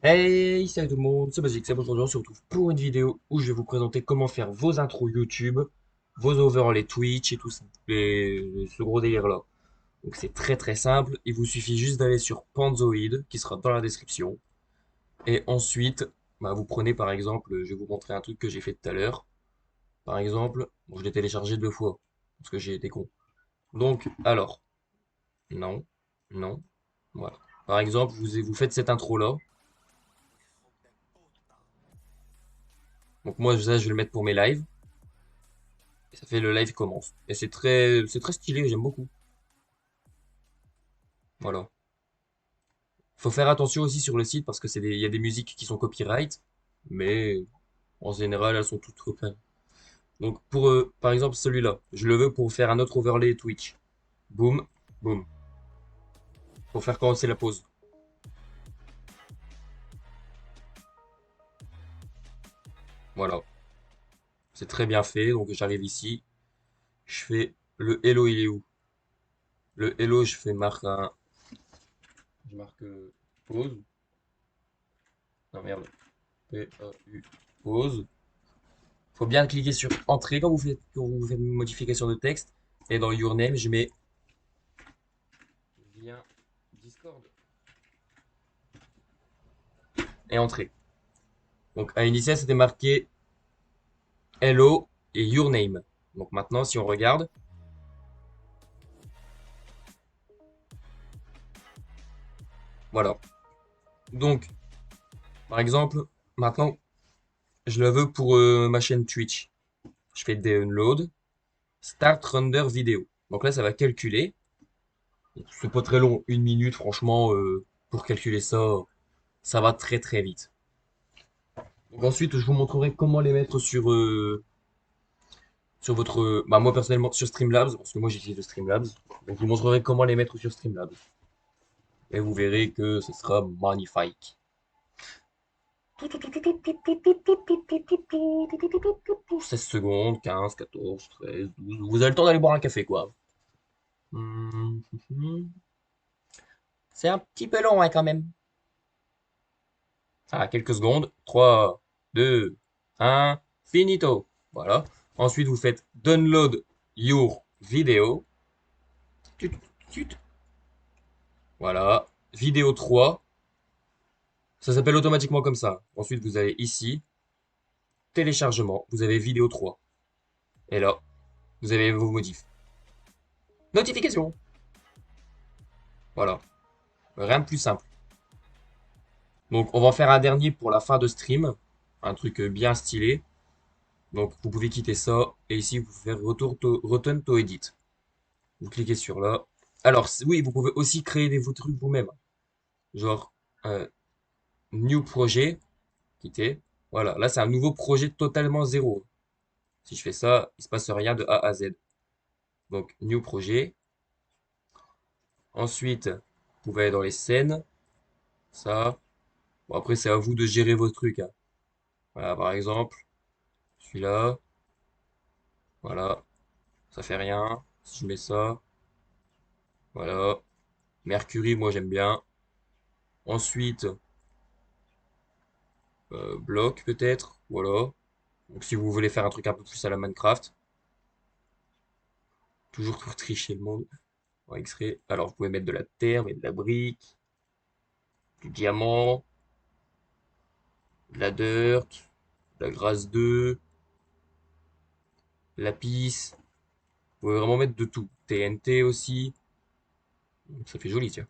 Hey, salut tout le monde, c'est Basique, aujourd'hui on se retrouve pour une vidéo où je vais vous présenter comment faire vos intros YouTube, vos overlays Twitch et tout ça, ce gros délire là. Donc c'est très simple, il vous suffit juste d'aller sur Panzoid, qui sera dans la description, et ensuite, vous prenez par exemple, je vais vous montrer un truc que j'ai fait tout à l'heure, par exemple, bon, je l'ai téléchargé 2 fois, parce que j'ai été con. Donc, alors, non, non, voilà. Par exemple, vous faites cette intro là, donc moi ça je vais le mettre pour mes lives. Et ça fait le live commence. Et c'est très stylé, j'aime beaucoup. Voilà. Faut faire attention aussi sur le site parce que il y a des musiques qui sont copyright, mais en général elles sont toutes repères. Donc par exemple celui-là, je le veux pour faire un autre overlay Twitch. Boum, boum. Pour faire commencer la pause. Voilà. C'est très bien fait. Donc j'arrive ici, je fais le hello il est où? Le hello je marque pause. Non merde. P-A-U pause. Faut bien cliquer sur Entrée quand vous faites une modification de texte. Et dans Your Name, je mets lien Discord et Entrée. Donc à l'initial, c'était marqué Hello et Your Name. Donc maintenant, si on regarde, voilà. Donc, par exemple, maintenant, je le veux pour ma chaîne Twitch. Je fais download, start render vidéo. Donc là, ça va calculer. C'est pas très long, 1 minute, franchement, pour calculer ça, ça va très vite. Donc ensuite, je vous montrerai comment les mettre sur votre, moi personnellement sur Streamlabs, parce que moi j'utilise le Streamlabs. Donc je vous montrerai comment les mettre sur Streamlabs. Et vous verrez que ce sera magnifique. 16 secondes, 15, 14, 13, 12. Vous avez le temps d'aller boire un café, quoi. C'est un petit peu long, hein, quand même. Ah, quelques secondes. 3, 2, 1, finito. Voilà. Ensuite, vous faites download your video. Tut, tut. Voilà. Vidéo 3. Ça s'appelle automatiquement comme ça. Ensuite, vous allez ici, téléchargement, vous avez vidéo 3. Et là, vous avez vos modifs. Notification. Voilà. Rien de plus simple. Donc, on va en faire un dernier pour la fin de stream. Un truc bien stylé. Donc, vous pouvez quitter ça. Et ici, vous pouvez faire Return to Edit. Vous cliquez sur là. Alors, oui, vous pouvez aussi créer vos trucs vous-même. Genre, euh, New Projet. Quitter. Voilà. Là, c'est un nouveau projet totalement zéro. Si je fais ça, il se passe rien de A à Z. Donc, New Projet. Ensuite, vous pouvez aller dans les scènes, ça. Bon, après, c'est à vous de gérer vos trucs, hein. Voilà, par exemple, celui-là, voilà, ça fait rien. Si je mets ça, voilà. Mercury, moi j'aime bien. Ensuite, bloc peut-être, voilà. Donc si vous voulez faire un truc un peu plus à la Minecraft, toujours pour tricher le monde. On va extraire. Alors, vous pouvez mettre de la terre, mettre de la brique, du diamant, de la dirt, de la grasse 2, lapis. Vous pouvez vraiment mettre de tout. TNT aussi. Ça fait joli, tiens.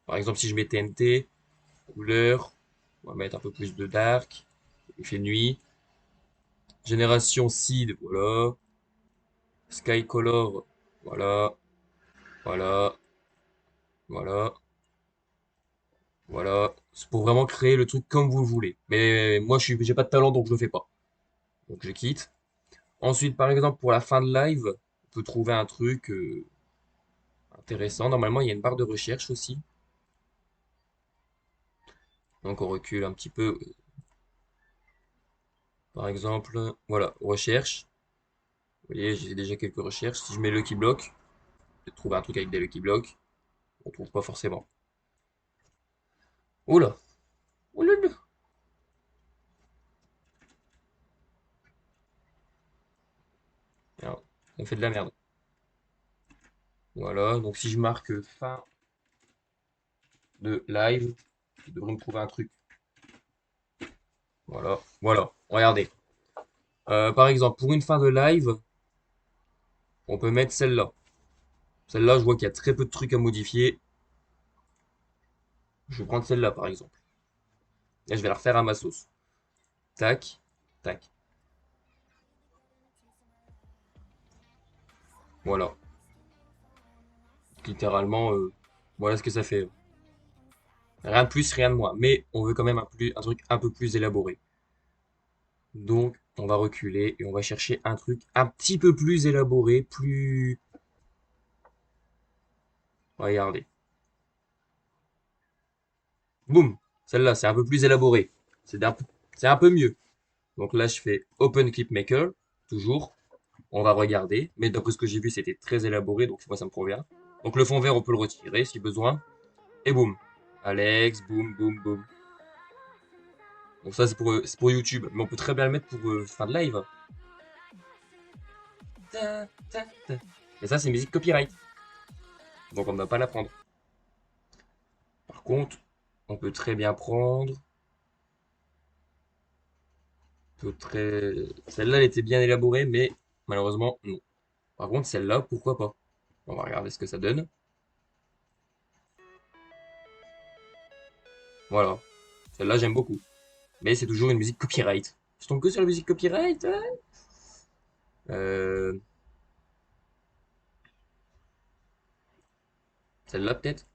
Par exemple, si je mets TNT, couleur, on va mettre un peu plus de dark. Il fait nuit. Génération seed, voilà. Sky color, voilà. Voilà. Voilà. Voilà. C'est pour vraiment créer le truc comme vous le voulez. Mais moi, j'ai pas de talent, donc je le fais pas. Donc je quitte. Ensuite, par exemple, pour la fin de live, on peut trouver un truc intéressant. Normalement, il y a une barre de recherche aussi. Donc on recule un petit peu. Par exemple, voilà, recherche. Vous voyez, j'ai déjà quelques recherches. Si je mets Lucky Block, je vais trouver un truc avec des Lucky Blocks. On trouve pas forcément. Oula! Oh là là. Merde, on fait de la merde. Voilà, donc si je marque fin de live, je devrais me trouver un truc. Voilà, voilà, regardez. Par exemple, pour une fin de live, on peut mettre celle-là. Celle-là, je vois qu'il y a très peu de trucs à modifier. Je vais prendre celle-là, par exemple. Et je vais la refaire à ma sauce. Tac, tac. Voilà. Littéralement, voilà ce que ça fait. Rien de plus, rien de moins. Mais on veut quand même un truc un peu plus élaboré. Donc, on va reculer et on va chercher un truc un petit peu plus élaboré, plus... Regardez. Boum. Celle-là, c'est un peu plus élaboré. C'est un peu mieux. Donc là, je fais Open Clip Maker. Toujours. On va regarder. Mais d'après ce que j'ai vu, c'était très élaboré. Donc moi, ça me convient. Donc le fond vert, on peut le retirer si besoin. Et boum. Alex, boum, boum, boum. Donc ça, c'est pour YouTube. Mais on peut très bien le mettre pour fin de live. Ta, ta, ta. Et ça, c'est musique copyright. Donc on ne va pas la prendre. Par contre, on peut très bien prendre. Celle-là, elle était bien élaborée, mais malheureusement, non. Par contre, celle-là, pourquoi pas? On va regarder ce que ça donne. Voilà. Celle-là, j'aime beaucoup. Mais c'est toujours une musique copyright. Je tombe que sur la musique copyright, hein. Euh, Celle-là, peut-être.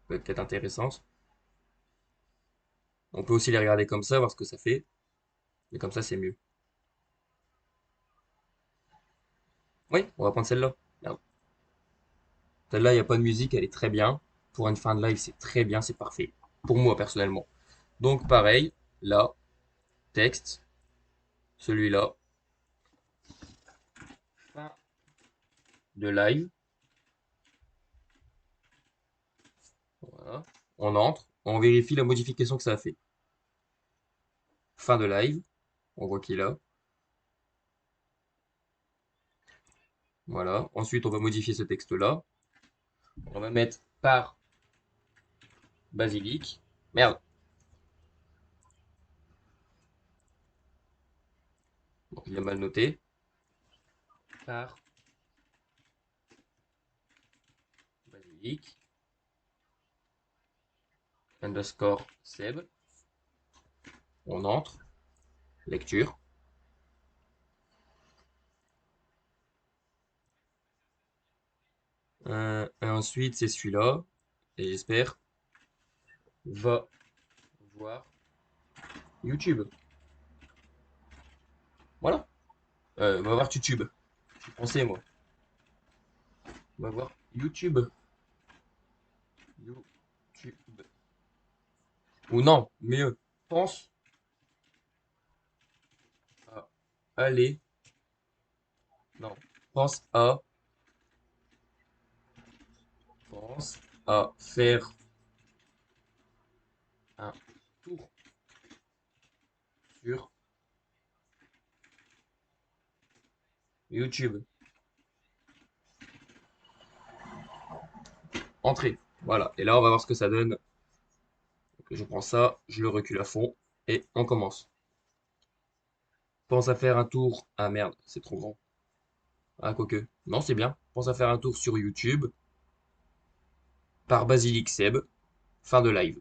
Peut être intéressante. On peut aussi les regarder comme ça, voir ce que ça fait. Mais comme ça, c'est mieux. Oui, on va prendre celle-là. Merde. Celle-là, il n'y a pas de musique, elle est très bien. Pour une fin de live, c'est très bien, c'est parfait. Pour moi, personnellement. Donc, pareil, là, texte, celui-là, fin de live. Voilà. On entre, on vérifie la modification que ça a fait. Fin de live, on voit qu'il a. Voilà. Ensuite, on va modifier ce texte-là. On va mettre par basilic. Merde. Donc, il a mal noté. Par basilic. Underscore Seb. On entre. Lecture. Et ensuite, c'est celui-là. Et j'espère va voir YouTube. Voilà. Va voir YouTube. Je suis français, moi. Va voir YouTube. YouTube. Ou non, mieux. Pense à aller. Non. Pense à. Pense à faire un tour sur YouTube. Entrée. Voilà. Et là, on va voir ce que ça donne. Donc, je prends ça, je le recule à fond et on commence. Pense à faire un tour. Ah merde, c'est trop grand. Ah, quoique. Non, c'est bien. Pense à faire un tour sur YouTube par Basilic Seb. Fin de live.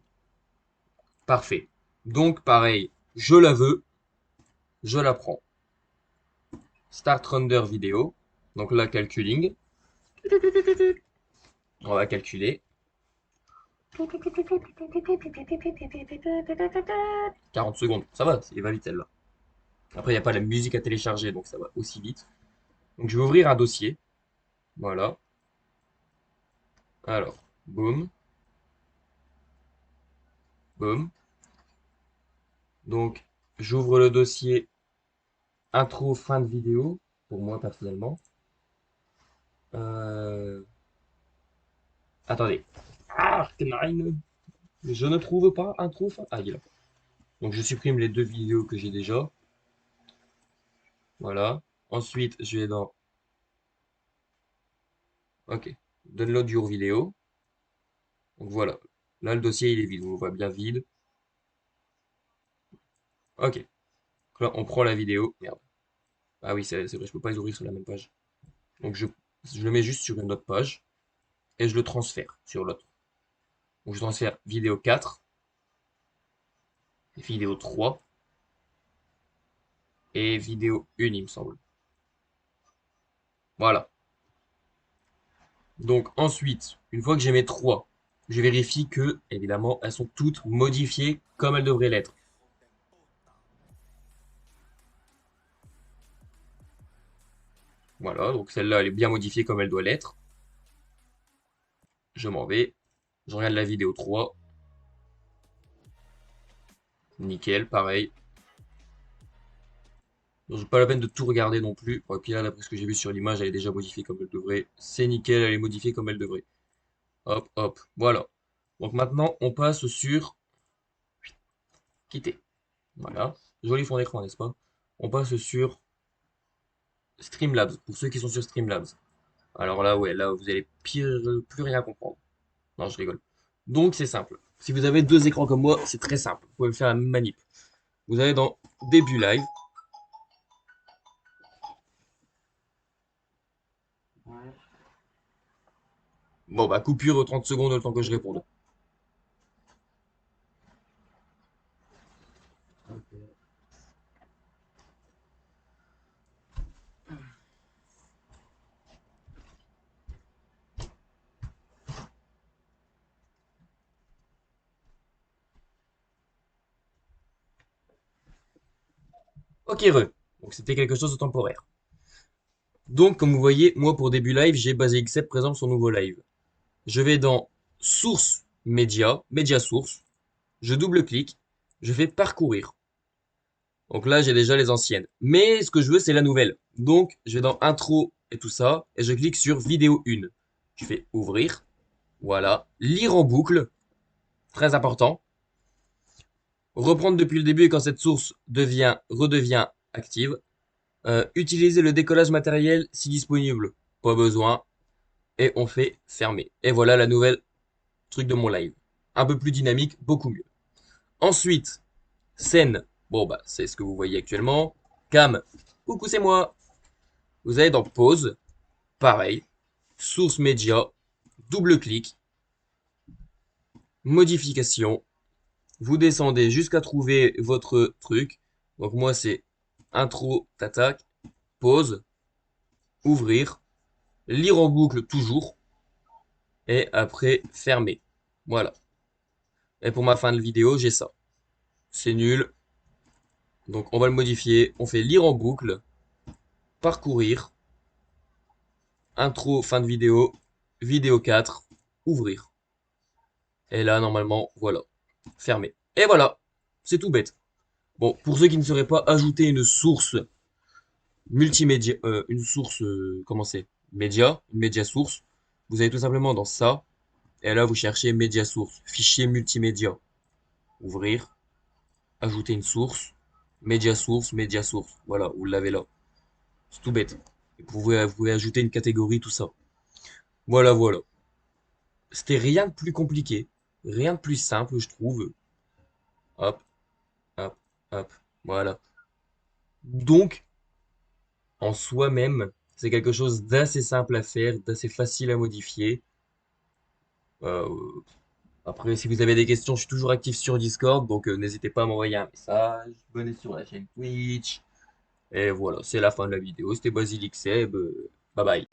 Parfait. Donc, pareil, je la veux, je la prends. Start render vidéo. Donc là, calculing. On va calculer. 40 secondes. Ça va, il va vite celle-là. Après, il n'y a pas la musique à télécharger, donc ça va aussi vite. Donc, je vais ouvrir un dossier. Voilà. Alors, boum, boum. Donc, j'ouvre le dossier intro fin de vidéo, pour moi personnellement. Euh, Attendez. Ah, nein. Je ne trouve pas intro fin. Ah, il est là. Donc je supprime les deux vidéos que j'ai déjà. Voilà. Ensuite, je vais dans OK. Download your vidéo. Donc voilà. Là, le dossier, il est vide. On le voit bien vide. OK. Donc là, on prend la vidéo. Merde. Ah oui, c'est vrai, je peux pas les ouvrir sur la même page. Donc je le mets juste sur une autre page et je le transfère sur l'autre. Donc je transfère vidéo 4, vidéo 3 et vidéo 1, il me semble. Voilà. Donc ensuite, une fois que j'ai mes 3, je vérifie que, évidemment, elles sont toutes modifiées comme elles devraient l'être. Voilà, donc celle-là, elle est bien modifiée comme elle doit l'être. Je m'en vais. Je regarde la vidéo 3. Nickel, pareil. Donc, pas la peine de tout regarder non plus. Ok, là, d'après ce que j'ai vu sur l'image, elle est déjà modifiée comme elle devrait. C'est nickel, elle est modifiée comme elle devrait. Hop, hop, voilà. Donc maintenant, on passe sur quitter. Voilà. Joli fond d'écran, n'est-ce pas? On passe sur Streamlabs, pour ceux qui sont sur Streamlabs. Alors là, ouais, là, vous allez plus rien comprendre. Non, je rigole. Donc, c'est simple. Si vous avez deux écrans comme moi, c'est très simple. Vous pouvez faire la même manip. Vous allez dans Début live. Bon, bah, coupure 30 secondes le temps que je réponde. Ok, re. Donc, c'était quelque chose de temporaire. Donc, comme vous voyez, moi, pour Début live, j'ai Basé XSEP présent sur nouveau live. Je vais dans Source Média, Média Source. Je double-clique. Je fais Parcourir. Donc là, j'ai déjà les anciennes. Mais ce que je veux, c'est la nouvelle. Donc, je vais dans Intro et tout ça, et je clique sur Vidéo 1. Je fais Ouvrir. Voilà. Lire en boucle. Très important. Reprendre depuis le début et quand cette source redevient active. Utiliser le décollage matériel si disponible. Pas besoin. Et on fait fermer. Et voilà la nouvelle truc de mon live. Un peu plus dynamique, beaucoup mieux. Ensuite, scène. Bon, bah, c'est ce que vous voyez actuellement. Cam. Coucou, c'est moi. Vous allez dans pause. Pareil. Source média. Double-clic. Modification. Vous descendez jusqu'à trouver votre truc. Donc moi, c'est intro, t'attaque, pause, ouvrir, lire en boucle toujours. Et après, fermer. Voilà. Et pour ma fin de vidéo, j'ai ça. C'est nul. Donc on va le modifier. On fait lire en boucle, parcourir, intro, fin de vidéo, vidéo 4, ouvrir. Et là, normalement, voilà. Fermé. Et voilà. C'est tout bête. Bon, pour ceux qui ne sauraient pas ajouter une source multimédia, une source, comment c'est? Média, une média source. Vous allez tout simplement dans ça. Et là, vous cherchez média source, fichier multimédia. Ouvrir, ajouter une source, média source. Voilà, vous l'avez là. C'est tout bête. Vous pouvez ajouter une catégorie, tout ça. Voilà, voilà. C'était rien de plus compliqué. Rien de plus simple, je trouve. Hop, hop, hop. Voilà. Donc, en soi-même, c'est quelque chose d'assez simple à faire, d'assez facile à modifier. Euh, Après, si vous avez des questions, je suis toujours actif sur Discord, donc n'hésitez pas à m'envoyer un message. Venez sur la chaîne Twitch. Et voilà, c'est la fin de la vidéo. C'était Basilic Seb. Bye bye.